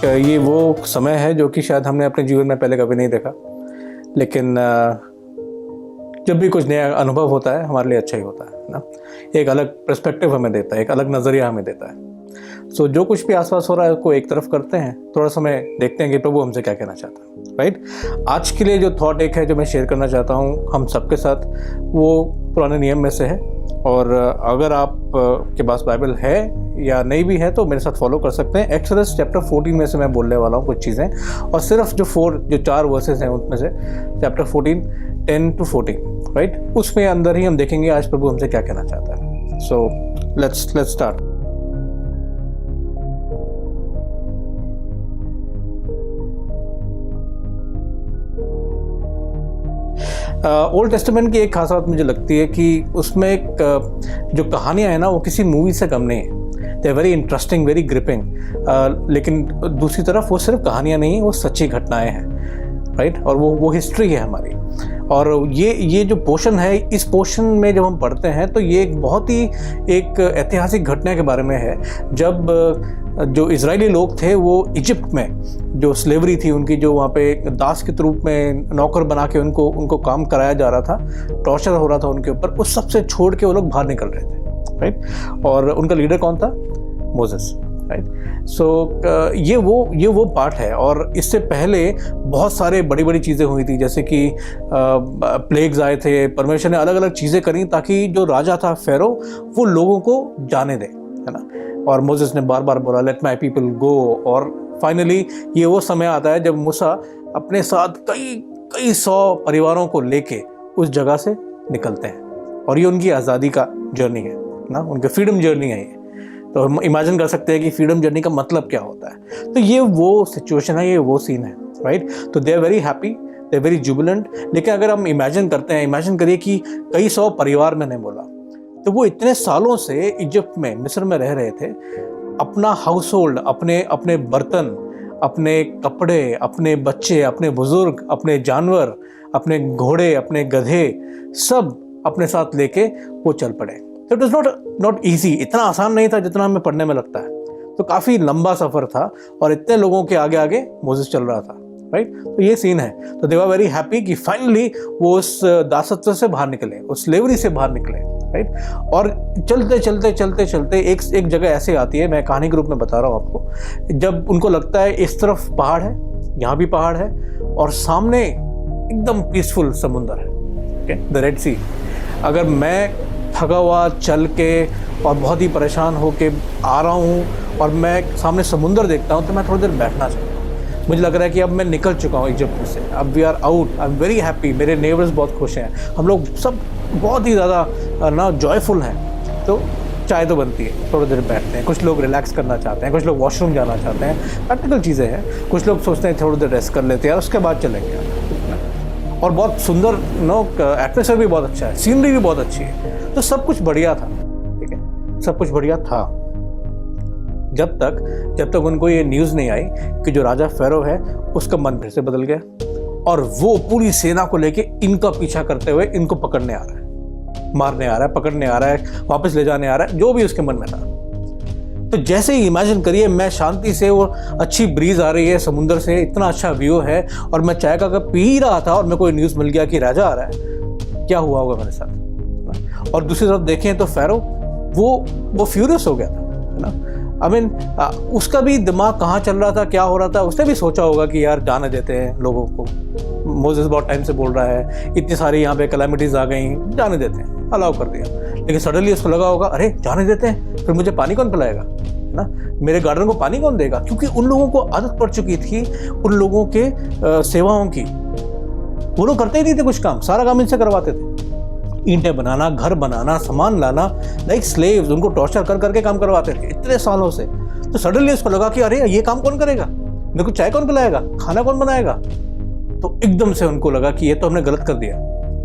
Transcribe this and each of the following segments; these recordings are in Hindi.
ये वो समय है जो कि शायद हमने अपने जीवन में पहले कभी नहीं देखा, लेकिन जब भी कुछ नया अनुभव होता है हमारे लिए अच्छा ही होता है ना। एक अलग पर्सपेक्टिव हमें देता है, एक अलग नज़रिया हमें देता है। सो जो कुछ भी आसपास हो रहा है उसको एक तरफ करते हैं, थोड़ा समय देखते हैं कि प्रभु हमसे क्या कहना चाहता है, राइट। आज के लिए जो थॉट एक है जो मैं शेयर करना चाहता हूँ हम सबके साथ, वो पुराने नियम में से है। और अगर आप के पास बाइबल है या नहीं भी है तो मेरे साथ फॉलो कर सकते हैं। एक्सोडस चैप्टर 14 में से मैं बोलने वाला हूँ कुछ चीज़ें, और सिर्फ जो 4 वर्सेस हैं उनमें से चैप्टर 14 10 to 14, राइट। उसमें अंदर ही हम देखेंगे आज प्रभु हमसे क्या कहना चाहता है। So let's start. Old testament की एक खास बात मुझे लगती है कि उसमें एक जो कहानियाँ हैं ना वो किसी मूवी से कम नहीं है। They are very interesting, very gripping. लेकिन दूसरी तरफ वो सिर्फ कहानियाँ नहीं, वो सच्ची घटनाएं हैं, राइट। और वो हिस्ट्री है हमारी। और ये जो पोर्शन है, इस पोर्शन में जब हम पढ़ते हैं तो ये एक बहुत ही एक ऐतिहासिक घटना के बारे में है। जब जो इजरायली लोग थे वो इजिप्ट में जो स्लेवरी थी उनकी, जो वहाँ पे दास के रूप में नौकर बना के उनको काम कराया जा रहा था, टॉर्चर हो रहा था उनके ऊपर, उस सब से छोड़ के वो लोग बाहर निकल रहे थे, राइट। और उनका लीडर कौन था? Moses, right. सो ये वो पार्ट है। और इससे पहले बहुत सारे बड़ी बड़ी चीज़ें हुई थी, जैसे कि प्लेग्स आए थे। परमेश्वर ने अलग अलग चीज़ें करी ताकि जो राजा था फेरो वो लोगों को जाने दे, है ना। और मोसेस ने बार बार बोला लेट माई पीपल गो। और फाइनली ये वो समय आता है जब मूसा अपने साथ कई 100 परिवारों को लेके उस जगह से निकलते हैं। और ये उनकी आज़ादी का जर्नी है ना, उनके फ्रीडम जर्नी है ये। तो हम इमेजिन कर सकते हैं कि फ्रीडम जर्नी का मतलब क्या होता है। तो ये वो सिचुएशन है, ये वो सीन है, राइट। तो they are very happy, they are very jubilant. लेकिन अगर हम इमेजिन करते हैं, इमेजिन करिए कि कई 100 परिवार मैंने बोला, तो वो इतने सालों से इजिप्ट में, मिस्र में रह रहे थे। अपना हाउस होल्ड, अपने बर्तन, अपने कपड़े, अपने बच्चे, अपने बुजुर्ग, अपने जानवर, अपने घोड़े, अपने गधे, सब अपने साथ लेके वो चल पड़े। तो इट इज़ नॉट ईजी, इतना आसान नहीं था जितना हमें पढ़ने में लगता है। तो काफ़ी लंबा सफ़र था और इतने लोगों के आगे आगे मोसेस चल रहा था, राइट। तो ये सीन है। तो दे वर वेरी हैप्पी कि फाइनली वो उस दासत्व से बाहर निकले, उस स्लेवरी से बाहर निकले, राइट। और चलते एक जगह ऐसे आती है, मैं कहानी के रूप में बता रहा हूँ आपको, जब उनको लगता है इस तरफ पहाड़ है, यहाँ भी पहाड़ है, और सामने एकदम पीसफुल समुंदर है, ओके, द रेड सी। अगर मैं थका हुआ चल के और बहुत ही परेशान होके आ रहा हूँ और मैं सामने समुंदर देखता हूँ तो मैं थोड़ी देर बैठना चाहता हूँ। मुझे लग रहा है कि अब मैं निकल चुका हूँ इजिप्ट से, अब we are out, I am very happy. मेरे नेबर्स बहुत खुश हैं, हम लोग सब बहुत ही ज़्यादा ना जॉयफुल हैं। तो चाय तो बनती है, थोड़ी देर बैठते हैं। कुछ लोग रिलैक्स करना चाहते हैं, कुछ लोग वॉशरूम जाना चाहते हैं, प्रैक्टिकल चीज़ें हैं। कुछ लोग सोचते हैं थोड़ी देर रेस्ट कर लेते हैं और उसके बाद चलेंगे। और बहुत सुंदर एटमॉस्फेयर भी बहुत अच्छा है, सीनरी भी बहुत अच्छी है। तो सब कुछ बढ़िया था, ठीक है, सब कुछ बढ़िया था जब तक उनको ये न्यूज़ नहीं आई कि जो राजा फेरो है उसका मन फिर से बदल गया और वो पूरी सेना को लेके इनका पीछा करते हुए इनको पकड़ने आ रहा है, मारने आ रहा है, पकड़ने आ रहा है, वापस ले जाने आ रहा है, जो भी उसके मन में था। तो जैसे ही इमेजिन करिए, मैं शांति से, वो अच्छी ब्रीज आ रही है समुंदर से, इतना अच्छा व्यू है, और मैं चाय का कप पी ही रहा था और मेरे को न्यूज़ मिल गया कि राजा आ रहा है। क्या हुआ होगा मेरे साथ? और दूसरी तरफ देखें तो फेरो वो फ्यूरियस हो गया था, है ना। आई मीन उसका भी दिमाग कहाँ चल रहा था, क्या हो रहा था, उसने भी सोचा होगा कि यार जाने देते हैं लोगों को। मोसेस बहुत टाइम से बोल रहा है, इतनी सारी यहाँ पे कैलामिटीज आ गई, जाने देते हैं, अलाउ कर दिया। लेकिन सडनली उसको लगा होगा अरे जाने देते हैं, फिर मुझे पानी कौन पिलाएगा, है ना, मेरे गार्डन को पानी कौन देगा। क्योंकि उन लोगों को आदत पड़ चुकी थी उन लोगों के सेवाओं की। वो लोग करते ही नहीं थे कुछ काम, सारा काम इनसे करवाते थे। ईंटें बनाना, घर बनाना, सामान लाना, लाइक स्लेव्स, उनको टॉर्चर कर करके काम करवाते थे इतने सालों से। तो सडनली उसको लगा कि अरे ये काम कौन करेगा, मेरे को चाय कौन पिलाएगा, खाना कौन बनाएगा। तो एकदम से उनको लगा कि ये तो हमने गलत कर दिया,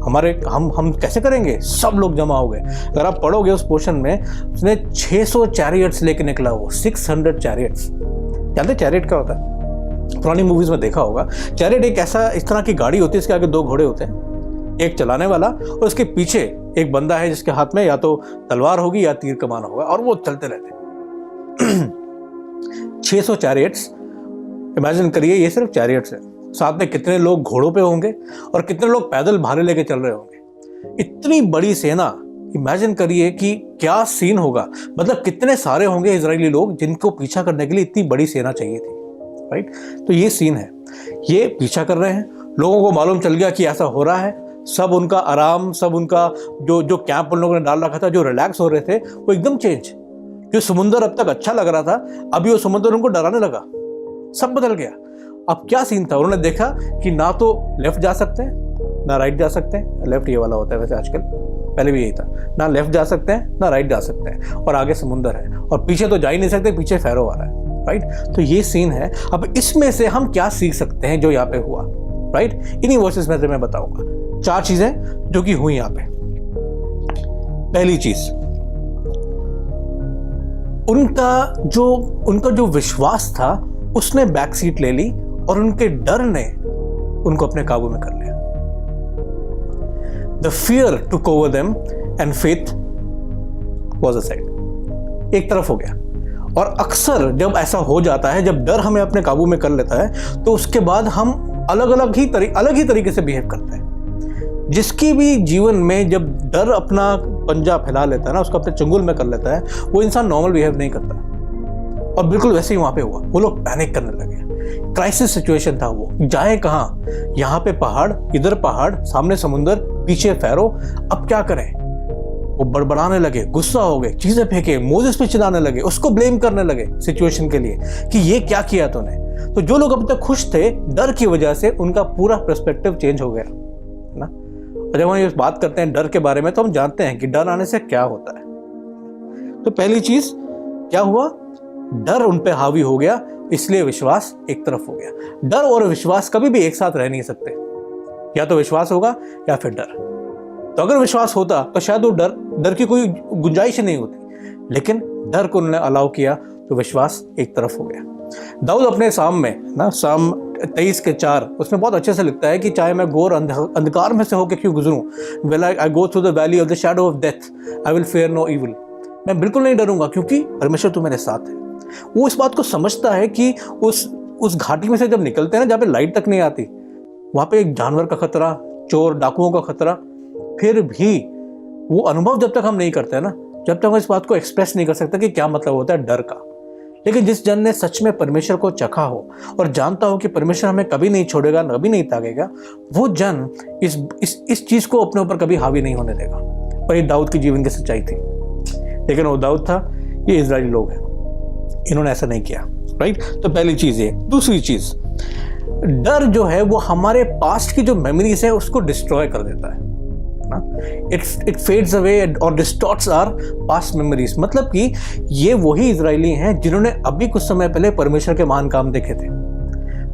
हम कैसे करेंगे। सब लोग जमा हो गए। अगर आप पढ़ोगे उस पोर्शन में, उसने 600 चैरियट्स लेके निकला, वो 600 चैरियट्स। जानते चैरियट क्या होता है? पुरानी मूवीज में देखा होगा। चैरियट एक इस तरह की गाड़ी होती है, इसके आगे 2 घोड़े होते हैं, एक चलाने वाला और उसके पीछे एक बंदा है जिसके हाथ में या तो तलवार होगी या तीर कमान होगा, और वो चलते रहते हैं। 600 चैरियट्स इमेजिन करिए ये सिर्फ चैरियट्स है, साथ में कितने लोग घोड़ों पे होंगे और कितने लोग पैदल भाले लेके चल रहे होंगे। इतनी बड़ी सेना, इमेजिन करिए कि क्या सीन होगा, मतलब कितने सारे होंगे इजरायली लोग जिनको पीछा करने के लिए इतनी बड़ी सेना चाहिए थी, राइट। तो ये सीन है, ये पीछा कर रहे हैं, लोगों को मालूम चल गया कि ऐसा हो रहा है, सब उनका आराम, सब उनका जो कैंप उन लोगों ने डाल रखा था, जो रिलैक्स हो रहे थे, वो एकदम चेंज। जो समुंदर अब तक अच्छा लग रहा था, अभी वो समुंदर उनको डराने लगा, सब बदल गया। अब क्या सीन था, उन्होंने देखा कि ना तो लेफ्ट जा सकते हैं ना राइट जा सकते हैं, लेफ्ट ये वाला होता है वैसे आजकल, पहले भी यही था, ना लेफ्ट जा सकते हैं ना राइट जा सकते हैं, और आगे समुंदर है, और पीछे तो जा ही नहीं सकते, पीछे फैरो आ रहा है, राइट। तो ये सीन है। अब इसमें से हम क्या सीख सकते हैं जो यहाँ पे हुआ, राइट। इन्हीं वर्सेस में से मैं बताऊंगा 4 चीजें जो कि हुई यहाँ पे। पहली चीज, उनका जो विश्वास था उसने बैक सीट ले ली और उनके डर ने उनको अपने काबू में कर लिया। The fear took over them and faith was aside, एक तरफ हो गया। और अक्सर जब ऐसा हो जाता है, जब डर हमें अपने काबू में कर लेता है, तो उसके बाद हम अलग ही तरीके से बिहेव करते हैं। जिसकी भी जीवन में जब डर अपना पंजा फैला लेता है ना, उसको अपने चंगुल में कर लेता है, वो इंसान नॉर्मल बिहेव नहीं करता। और बिल्कुल वैसे ही वहां पे हुआ, वो लोग पैनिक करने लगे, क्राइसिस सिचुएशन था, वो जाए कहाँ, यहाँ पे पहाड़, इधर पहाड़, सामने समुंदर, पीछे फैरो, अब क्या करें। वो बड़बड़ाने लगे, गुस्सा हो गए, चीजें फेंके, मोजेस पे चिल्लाने लगे, उसको ब्लेम करने लगे सिचुएशन के लिए कि ये क्या किया तूने। तो जो लोग अभी तक खुश थे, डर की वजह से उनका पूरा पर्सपेक्टिव चेंज हो गया ना। और जब हम ये बात करते हैं डर के बारे में, तो हम जानते हैं कि डर आने से क्या होता है। तो पहली चीज क्या हुआ, डर उन पे हावी हो गया, इसलिए विश्वास एक तरफ हो गया। डर और विश्वास कभी भी एक साथ रह नहीं सकते, या तो विश्वास होगा या फिर डर। तो अगर विश्वास होता तो शायद वो डर की कोई गुंजाइश ही नहीं होती, लेकिन डर को उन्होंने अलाउ किया, तो विश्वास एक तरफ हो गया। दाऊद अपने साम में ना, साम 23:4 उसमें बहुत अच्छे से लिखता है कि चाहे मैं घोर अंधकार में से होकर क्यों गुजरूं, when I go through the valley of the shadow of death, I will fear no evil. मैं बिल्कुल नहीं डरूंगा क्योंकि परमेश्वर तू मेरे साथ है। वो इस बात को समझता है कि उस घाटी में से जब निकलते हैं ना, जहाँ पे लाइट तक नहीं आती, वहां पे एक जानवर का खतरा, चोर डाकुओं का खतरा, फिर भी वो अनुभव जब तक हम नहीं करते हैं ना, जब तक हम इस बात को एक्सप्रेस नहीं कर सकते कि क्या मतलब होता है डर का। लेकिन जिस जन ने सच में परमेश्वर को चखा हो और जानता हो कि परमेश्वर हमें कभी नहीं छोड़ेगा, कभी नहीं त्यागेगा, वो जन इस चीज को अपने ऊपर कभी हावी नहीं होने देगा। और ये दाऊद की जीवन की सच्चाई थी। लेकिन वो दाऊद था, ये इजरायली लोग हैं, इन्होंने ऐसा नहीं किया, राइट। तो पहली चीज ये। दूसरी चीज, डर जो है वो हमारे पास्ट की जो मेमोरीज है उसको डिस्ट्रॉय कर देता है ना। इट फेड्स अवे और डिस्टॉर्ट्स आवर पास्ट मेमोरीज। मतलब कि ये वही इजरायली हैं जिन्होंने अभी कुछ समय पहले परमेश्वर के महान काम देखे थे।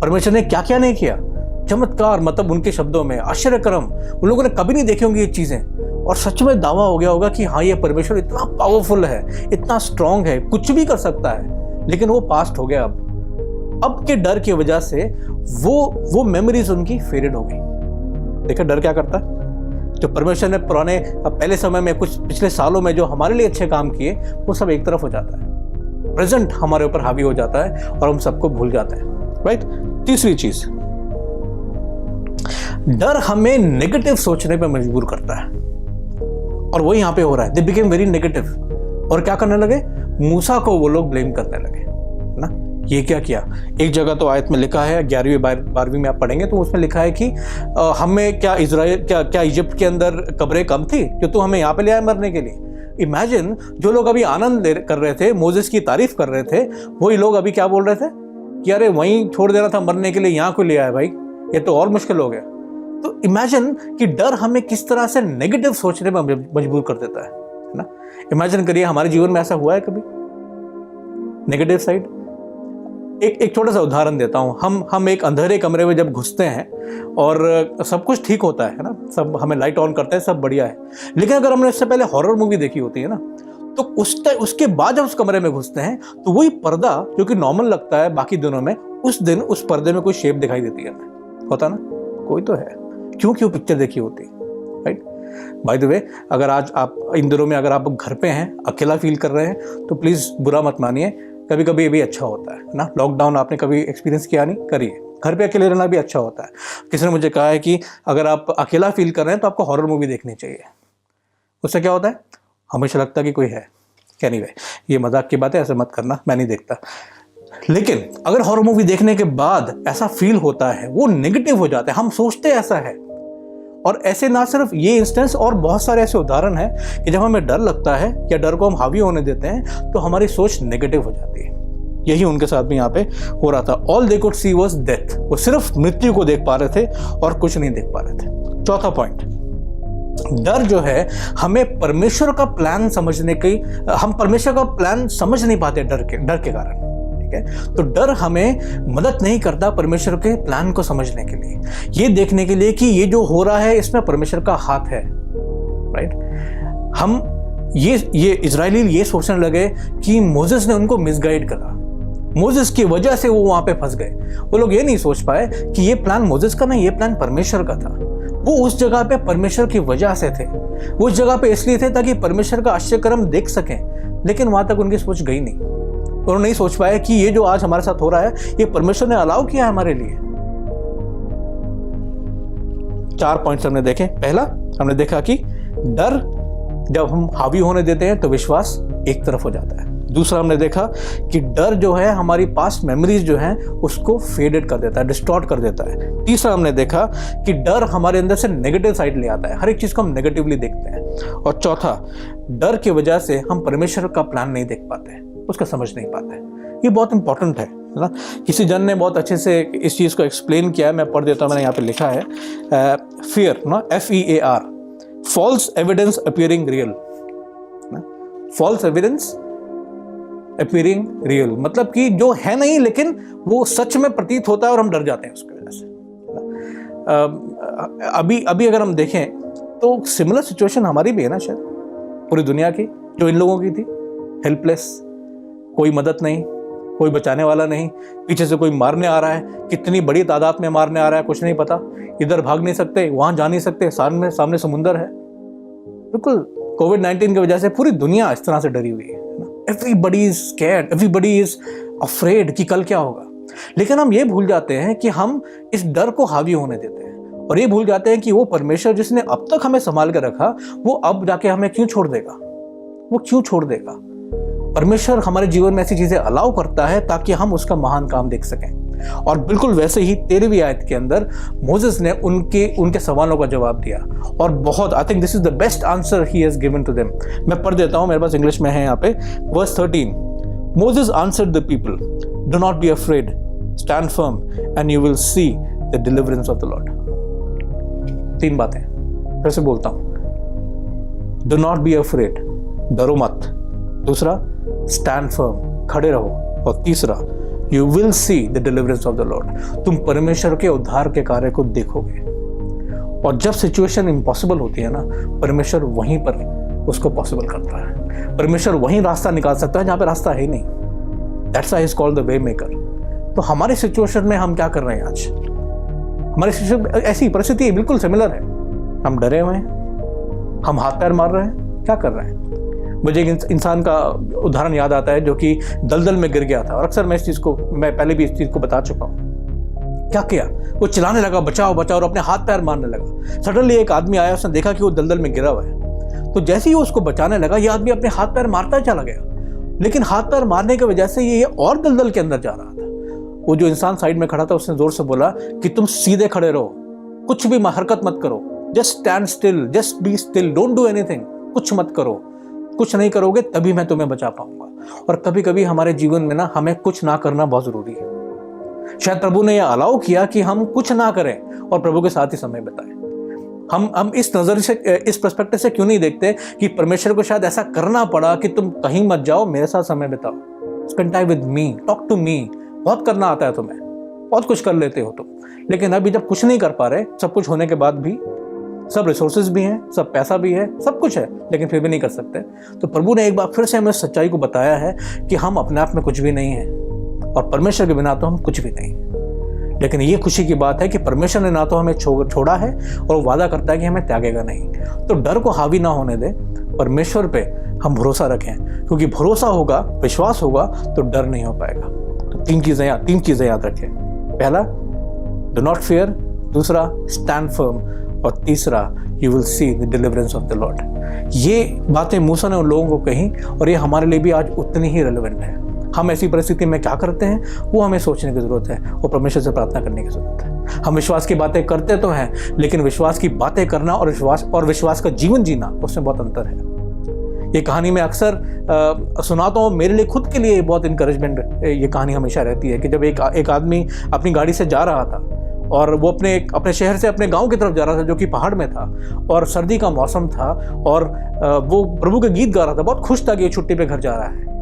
परमेश्वर ने क्या क्या नहीं किया, चमत्कार, मतलब उनके शब्दों में आश्चर्य कर्म, उन लोगों ने कभी नहीं देखे होंगे ये चीजें, और सच में दावा हो गया होगा कि हाँ, ये परमेश्वर इतना पावरफुल है, इतना स्ट्रांग है, कुछ भी कर सकता है। लेकिन वो पास्ट हो गया। अब के डर की वजह से वो मेमोरीज उनकी फेडेड हो गई। देखा डर क्या करता है, जो परमेश्वर ने पहले समय में, कुछ पिछले सालों में जो हमारे लिए अच्छे काम किए, वो सब एक तरफ हो जाता है, प्रेजेंट हमारे ऊपर हावी हो जाता है और हम सबको भूल जाते हैं, राइट। तीसरी चीज, डर हमें नेगेटिव सोचने पर मजबूर करता है, और वो यहाँ पे हो रहा है। They became very negative. और क्या करने लगे, मूसा को वो लोग ब्लेम करने लगे ना, ये क्या किया। एक जगह तो आयत में लिखा है, 11वीं 12वीं में आप पढ़ेंगे तो उसमें लिखा है कि हमें क्या क्या इजिप्ट के अंदर कब्रें कम थी जो तू हमें यहाँ पे ले आया मरने के लिए। इमेजिन, जो लोग अभी आनंद कर रहे थे, मोसेस की तारीफ कर रहे थे, वही लोग अभी क्या बोल रहे थे कि अरे वहीं छोड़ देना था मरने के लिए, यहाँ को ले आया भाई, ये तो और मुश्किल हो गया। तो इमेजिन कि डर हमें किस तरह से नेगेटिव सोचने में मजबूर कर देता है ना। इमेजिन करिए, हमारे जीवन में ऐसा हुआ है कभी नेगेटिव साइड। एक छोटा सा उदाहरण देता हूँ। हम एक अंधेरे कमरे में जब घुसते हैं और सब कुछ ठीक होता है ना, सब हमें लाइट ऑन करते हैं, सब बढ़िया है। लेकिन अगर हमने इससे पहले हॉरर मूवी देखी होती है ना, तो उसके बाद जब उस कमरे में घुसते हैं तो वही पर्दा जो कि नॉर्मल लगता है बाकी दिनों में, उस दिन उस पर्दे में कोई शेप दिखाई देती है हमें, होता ना, कोई तो है, क्योंकि वो पिक्चर देखी होती, राइट। बाय द वे, अगर आज आप इन दिनों में अगर आप घर पे हैं, अकेला फील कर रहे हैं, तो प्लीज़ बुरा मत मानिए, कभी कभी ये भी अच्छा होता है ना। लॉकडाउन आपने कभी एक्सपीरियंस किया नहीं, करिए। घर पे अकेले रहना भी अच्छा होता है। किसी ने मुझे कहा है कि अगर आप अकेला फील कर रहे हैं तो आपको हॉरर मूवी देखनी चाहिए। उससे क्या होता है, हमेशा लगता है कि कोई है। एनीवे, ये मजाक की बात है, ऐसे मत करना, मैं नहीं देखता। लेकिन अगर हॉरर मूवी देखने के बाद ऐसा फील होता है, वो नेगेटिव हो जाता है, हम सोचते ऐसा है। और ऐसे ना सिर्फ ये इंस्टेंस, और बहुत सारे ऐसे उदाहरण हैं कि जब हमें डर लगता है या डर को हम हावी होने देते हैं तो हमारी सोच नेगेटिव हो जाती है। यही उनके साथ भी यहाँ पे हो रहा था। All they could she was death. वो सिर्फ मृत्यु को देख पा रहे थे और कुछ नहीं देख पा रहे थे। चौथा पॉइंट, डर जो है हमें परमेश्वर का प्लान समझने की, हम परमेश्वर का प्लान समझ नहीं पाते डर के कारण। ठीक है, तो डर हमें मदद नहीं करता परमेश्वर के प्लान को समझने के लिए, ये देखने के लिए कि ये जो हो रहा है इसमें परमेश्वर का हाथ है। राइट, हम ये इजराइली ये सोचने लगे कि मोसेस ने उनको मिसगाइड करा, मोसेस की वजह से वो वहां पे फंस गए। वो लोग ये नहीं सोच पाए कि ये प्लान मोसेस का नहीं, ये प्लान परमेश्वर का था। वो उस जगह पे परमेश्वर की वजह से थे, वो उस जगह पे इसलिए थे ताकि परमेश्वर का आश्चर्य कर्म देख सकें। लेकिन वहां तक उनकी सोच गई नहीं। उन्होंने नहीं सोच पाया कि ये जो आज हमारे साथ हो रहा है ये परमेश्वर ने अलाउ किया है हमारे लिए। 4 पॉइंट्स हमने देखे। पहला, हमने देखा कि डर जब हम हावी होने देते हैं तो विश्वास एक तरफ हो जाता है। दूसरा, हमने देखा कि डर जो है हमारी पास्ट मेमोरीज जो हैं उसको फेडेड कर देता है, डिस्टॉर्ट कर देता है। तीसरा, हमने देखा कि डर हमारे अंदर से नेगेटिव साइड ले आता है, हर एक चीज को हम नेगेटिवली देखते हैं। और चौथा, डर की वजह से हम परमेश्वर का प्लान नहीं देख पाते, उसका समझ नहीं पाते। ये बहुत इंपॉर्टेंट है ना। किसी जन ने बहुत अच्छे से इस चीज को एक्सप्लेन किया है, मैं पढ़ देता हूं। मैंने यहाँ पे लिखा है फियर ना, FEAR, false evidence appearing real. False evidence appearing real मतलब कि जो है नहीं लेकिन वो सच में प्रतीत होता है और हम डर जाते हैं उसकी वजह से। अभी अगर हम देखें तो सिमिलर सिचुएशन हमारी भी है ना, शायद पूरी दुनिया की, जो इन लोगों की थी। हेल्पलेस, कोई मदद नहीं, कोई बचाने वाला नहीं, पीछे से कोई मारने आ रहा है, कितनी बड़ी तादाद में मारने आ रहा है कुछ नहीं पता, इधर भाग नहीं सकते, वहां जा नहीं सकते, सामने समुंदर है। बिल्कुल कोविड-19 की वजह से पूरी दुनिया इस तरह से डरी हुई है। Everybody is scared, everybody is afraid कि कल क्या होगा। लेकिन हम ये भूल जाते हैं कि हम इस डर को हावी होने देते हैं और ये भूल जाते हैं कि वो परमेश्वर जिसने अब तक हमें संभाल कर रखा, वो अब जाके हमें क्यों छोड़ देगा, वो क्यों छोड़ देगा। परमेश्वर हमारे जीवन में ऐसी चीजें अलाउ करता है ताकि हम उसका महान काम देख सकें। और बिल्कुल वैसे ही 13वीं आयत के अंदर मोसेस ने उनके सवालों का जवाब दिया और बहुत, I think this is the best answer he has given to them. मैं पढ़ देता हूं, मेरे पास इंग्लिश में है यहाँ पे। Verse 13, Moses answered the people, do not be afraid, stand firm and you will see the deliverance of the Lord. 3 बातें फिर से बोलता हूं। डू नॉट बी अफ्रेड, डरो मत। दूसरा, स्टैंड फर्म, खड़े रहो। और तीसरा, you will see the deliverance of the Lord, तुम परमेश्वर के उद्धार के कार्य को देखोगे। और जब सिचुएशन इम्पॉसिबल होती है ना, परमेश्वर वहीं पर उसको पॉसिबल करता है। परमेश्वर वहीं रास्ता निकाल सकता है जहां पे रास्ता है ही नहीं। That's why he is called the way maker. तो हमारी सिचुएशन में हम क्या कर रहे हैं आज? हमारी सिचुएशन ऐसी परिस्थिति बिल्कुल सिमिलर है। हम डरे हुए हैं, हम हाथ पैर मार रहे हैं, क्या कर रहे हैं? मुझे एक इंसान का उदाहरण याद आता है जो कि दलदल में गिर गया था। और अक्सर मैं पहले भी इस चीज को बता चुका हूँ। क्या किया? वो चिल्लाने लगा, बचाओ बचाओ, और अपने हाथ पैर मारने लगा। सडनली एक आदमी आया, उसने देखा कि वो दलदल में गिरा हुआ है। तो जैसे ही वो उसको बचाने लगा, ये आदमी अपने हाथ पैर मारता चला गया। लेकिन हाथ पैर मारने की वजह से ये और दलदल के अंदर जा रहा था। वो जो इंसान साइड में खड़ा था, उसने जोर से बोला कि तुम सीधे खड़े रहो, कुछ भी हरकत मत करो, just stand still, just be still, don't do anything, कुछ मत करो। कुछ नहीं करोगे तभी मैं तुम्हें बचा पाऊंगा। और कभी कभी हमारे जीवन में ना, हमें कुछ ना करना बहुत जरूरी है। शायद प्रभु ने यह अलाउ किया कि हम कुछ ना करें और प्रभु के साथ ही समय बिताएं। हम इस नजर से, इस पर्सपेक्टिव से क्यों नहीं देखते कि परमेश्वर को शायद ऐसा करना पड़ा कि तुम कहीं मत जाओ, मेरे साथ समय बिताओ, spend time with me, talk to me. बहुत करना आता है तुम्हें, बहुत कुछ कर लेते हो तुम, लेकिन अभी जब कुछ नहीं कर पा रहे, सब कुछ होने के बाद भी, सब रिसोर्सेज भी हैं, सब पैसा भी है, सब कुछ है, लेकिन फिर भी नहीं कर सकते, तो प्रभु ने एक बार फिर से हमें सच्चाई को बताया है कि हम अपने आप में कुछ भी नहीं है और परमेश्वर के बिना तो हम कुछ भी नहीं। लेकिन ये खुशी की बात है कि परमेश्वर ने ना तो हमें छोड़ा है और वादा करता है कि हमें त्यागेगा नहीं। तो डर को हावी ना होने दे, परमेश्वर पे हम भरोसा रखें, क्योंकि भरोसा होगा, विश्वास होगा तो डर नहीं हो पाएगा। तो तीन चीज़ें याद रखें। पहला, डू नॉट फियर। दूसरा, स्टैंड फर्म। और तीसरा, you will see the deliverance of the Lord. ये बातें मूसा ने उन लोगों को कही और ये हमारे लिए भी आज उतनी ही रेलेवेंट है। हम ऐसी परिस्थिति में क्या करते हैं वो हमें सोचने की ज़रूरत है और परमेश्वर से प्रार्थना करने की ज़रूरत है। हम विश्वास की बातें करते तो हैं, लेकिन विश्वास की बातें करना और विश्वास का जीवन जीना, उसमें बहुत अंतर है। ये कहानी मैं अक्सर सुनाता हूँ, मेरे लिए खुद के लिए बहुत इंकरेजमेंट ये कहानी हमेशा रहती है कि जब एक आदमी अपनी गाड़ी से जा रहा था और वो अपने शहर से अपने गांव की तरफ जा रहा था जो कि पहाड़ में था, और सर्दी का मौसम था, और वो प्रभु के गीत गा रहा था, बहुत खुश था कि ये छुट्टी पे घर जा रहा है।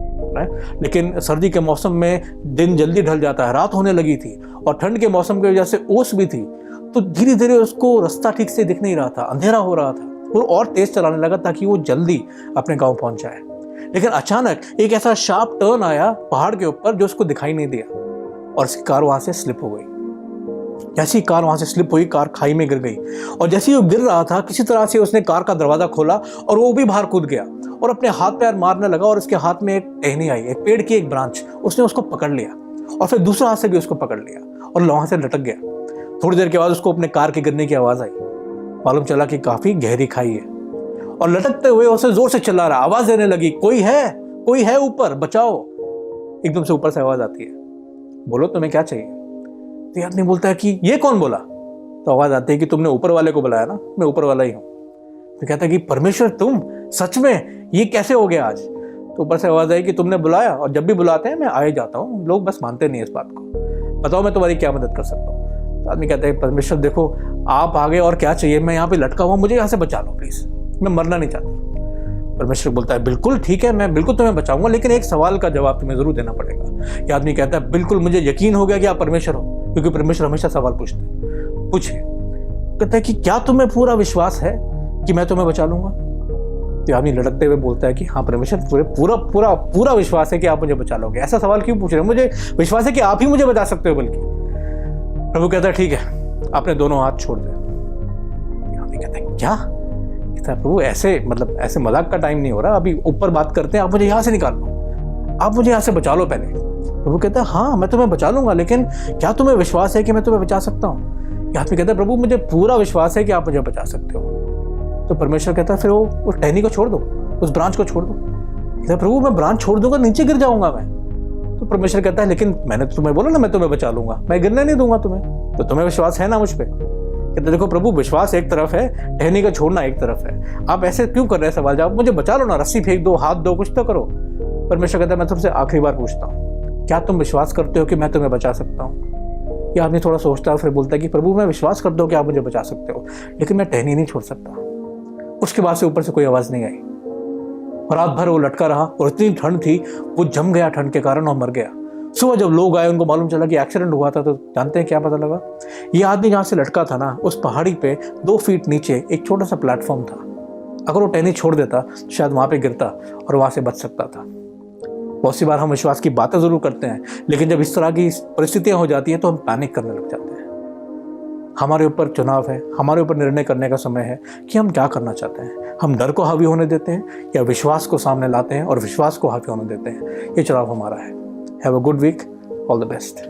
लेकिन सर्दी के मौसम में दिन जल्दी ढल जाता है, रात होने लगी थी और ठंड के मौसम की वजह से ओस भी थी, तो धीरे धीरे उसको रास्ता ठीक से दिख नहीं रहा था, अंधेरा हो रहा था, और तेज चलाने लगा ताकि वो जल्दी अपने गांव पहुंच जाए। लेकिन अचानक एक ऐसा शार्प टर्न आया पहाड़ के ऊपर जो उसको दिखाई नहीं दिया और उसकी कार वहां से स्लिप हो गई। जैसी कार वहां से स्लिप हुई, कार खाई में गिर गई, और जैसे ही वो गिर रहा था किसी तरह से उसने कार का दरवाजा खोला और वो भी बाहर कूद गया और अपने हाथ पैर मारने लगा, और उसके हाथ में एक टहनी आई, एक पेड़ की एक ब्रांच, उसने उसको पकड़ लिया और फिर दूसरा हाथ से भी उसको पकड़ लिया और वहां से लटक गया। थोड़ी देर के बाद उसको अपने कार के गिरने की आवाज आई। मालूम चला कि काफी गहरी खाई है, और लटकते हुए उसे जोर से चिल्ला रहा, आवाज देने लगी, कोई है ऊपर, बचाओ। एकदम से ऊपर से आवाज आती है, बोलो तुम्हें क्या चाहिए। तो ये आदमी बोलता है कि ये कौन बोला। तो आवाज आती है कि तुमने ऊपर वाले को बुलाया ना, मैं ऊपर वाला ही हूं। तो कहता है कि परमेश्वर तुम सच में, ये कैसे हो गया आज। तो ऊपर से आवाज आई कि तुमने बुलाया, और जब भी बुलाते हैं मैं आ ही जाता हूँ, लोग बस मानते नहीं इस बात को, बताओ मैं तुम्हारी क्या मदद कर सकता हूँ। तो आदमी कहता है परमेश्वर देखो आप आ गए और क्या चाहिए, मैं यहाँ पे लटका हुआ, मुझे यहाँ से बचा लो प्लीज, मैं मरना नहीं चाहता। परमेश्वर बोलता है बिल्कुल ठीक है, मैं बिल्कुल तुम्हें बचाऊंगा, लेकिन एक सवाल का जवाब तुम्हें जरूर देना पड़ेगा। ये आदमी कहता है बिल्कुल मुझे यकीन हो गया कि आप परमेश्वर हो, क्योंकि परमेश्वर हमेशा सवाल पूछते हैं। पूछिए। कहता है कि क्या तुम्हें पूरा विश्वास है कि मैं तुम्हें बचा लूंगा। तो आदमी लड़कते हुए बोलता है कि हाँ परमेश्वर, पूरा विश्वास है कि आप मुझे बचा लोगे। ऐसा सवाल क्यों पूछ रहे हो, मुझे विश्वास है कि आप ही मुझे बचा सकते हो। बल्कि प्रभु कहता है ठीक है, आपने दोनों हाथ छोड़ दे। आदमी कहता है क्या। कहता है प्रभु ऐसे मजाक का टाइम नहीं हो रहा, अभी ऊपर बात करते हैं, आप मुझे यहाँ से निकाल लो, आप मुझे यहाँ से बचा लो पहले। प्रभु कहता है हाँ मैं तुम्हें बचा लूंगा, लेकिन क्या तुम्हें विश्वास है कि मैं तुम्हें बचा सकता हूँ। आदमी कहता है प्रभु मुझे पूरा विश्वास है कि आप मुझे बचा सकते हो। तो परमेश्वर कहता है फिर वो टहनी को छोड़ दो, उस ब्रांच को छोड़ दो। कहता है प्रभु मैं ब्रांच छोड़ दूंगा, नीचे गिर जाऊंगा मैं। तो परमेश्वर कहता है लेकिन मैंने तो तुम्हें बोला ना मैं तुम्हें बचा लूंगा, मैं गिरने नहीं दूंगा तुम्हें, तो तुम्हें विश्वास है ना मुझ पर। कहते देखो प्रभु विश्वास एक तरफ है, टहनी का छोड़ना एक तरफ है, आप ऐसे क्यों कर रहे हैं सवाल जवाब, मुझे बचा लो ना, रस्सी फेंक दो, हाथ दो, कुछ तो करो। परमेश्वर कहता है मैं तुमसे आखिरी बार पूछता हूँ, क्या तुम विश्वास करते हो कि मैं तुम्हें बचा सकता हूँ। ये आदमी थोड़ा सोचता है, फिर बोलता है कि प्रभु मैं विश्वास करता हूँ कि आप मुझे बचा सकते हो, लेकिन मैं टहनी नहीं छोड़ सकता। उसके बाद से ऊपर से कोई आवाज नहीं आई, और रात भर वो लटका रहा, और इतनी ठंड थी वो जम गया ठंड के कारण और मर गया। सुबह जब लोग आए उनको मालूम चला कि एक्सीडेंट हुआ था, तो जानते हैं क्या पता लगा। ये आदमी जहाँ से लटका था ना, उस पहाड़ी पे 2 फीट नीचे एक छोटा सा प्लेटफॉर्म था। अगर वो टहनी छोड़ देता तो शायद वहाँ पे गिरता और वहाँ से बच सकता था। बहुत सी बार हम विश्वास की बातें जरूर करते हैं, लेकिन जब इस तरह की परिस्थितियां हो जाती हैं तो हम पैनिक करने लग जाते हैं। हमारे ऊपर चुनाव है, हमारे ऊपर निर्णय करने का समय है कि हम क्या करना चाहते हैं। हम डर को हावी होने देते हैं या विश्वास को सामने लाते हैं और विश्वास को हावी होने देते हैं। ये चुनाव हमारा है। Have a good week, all the best.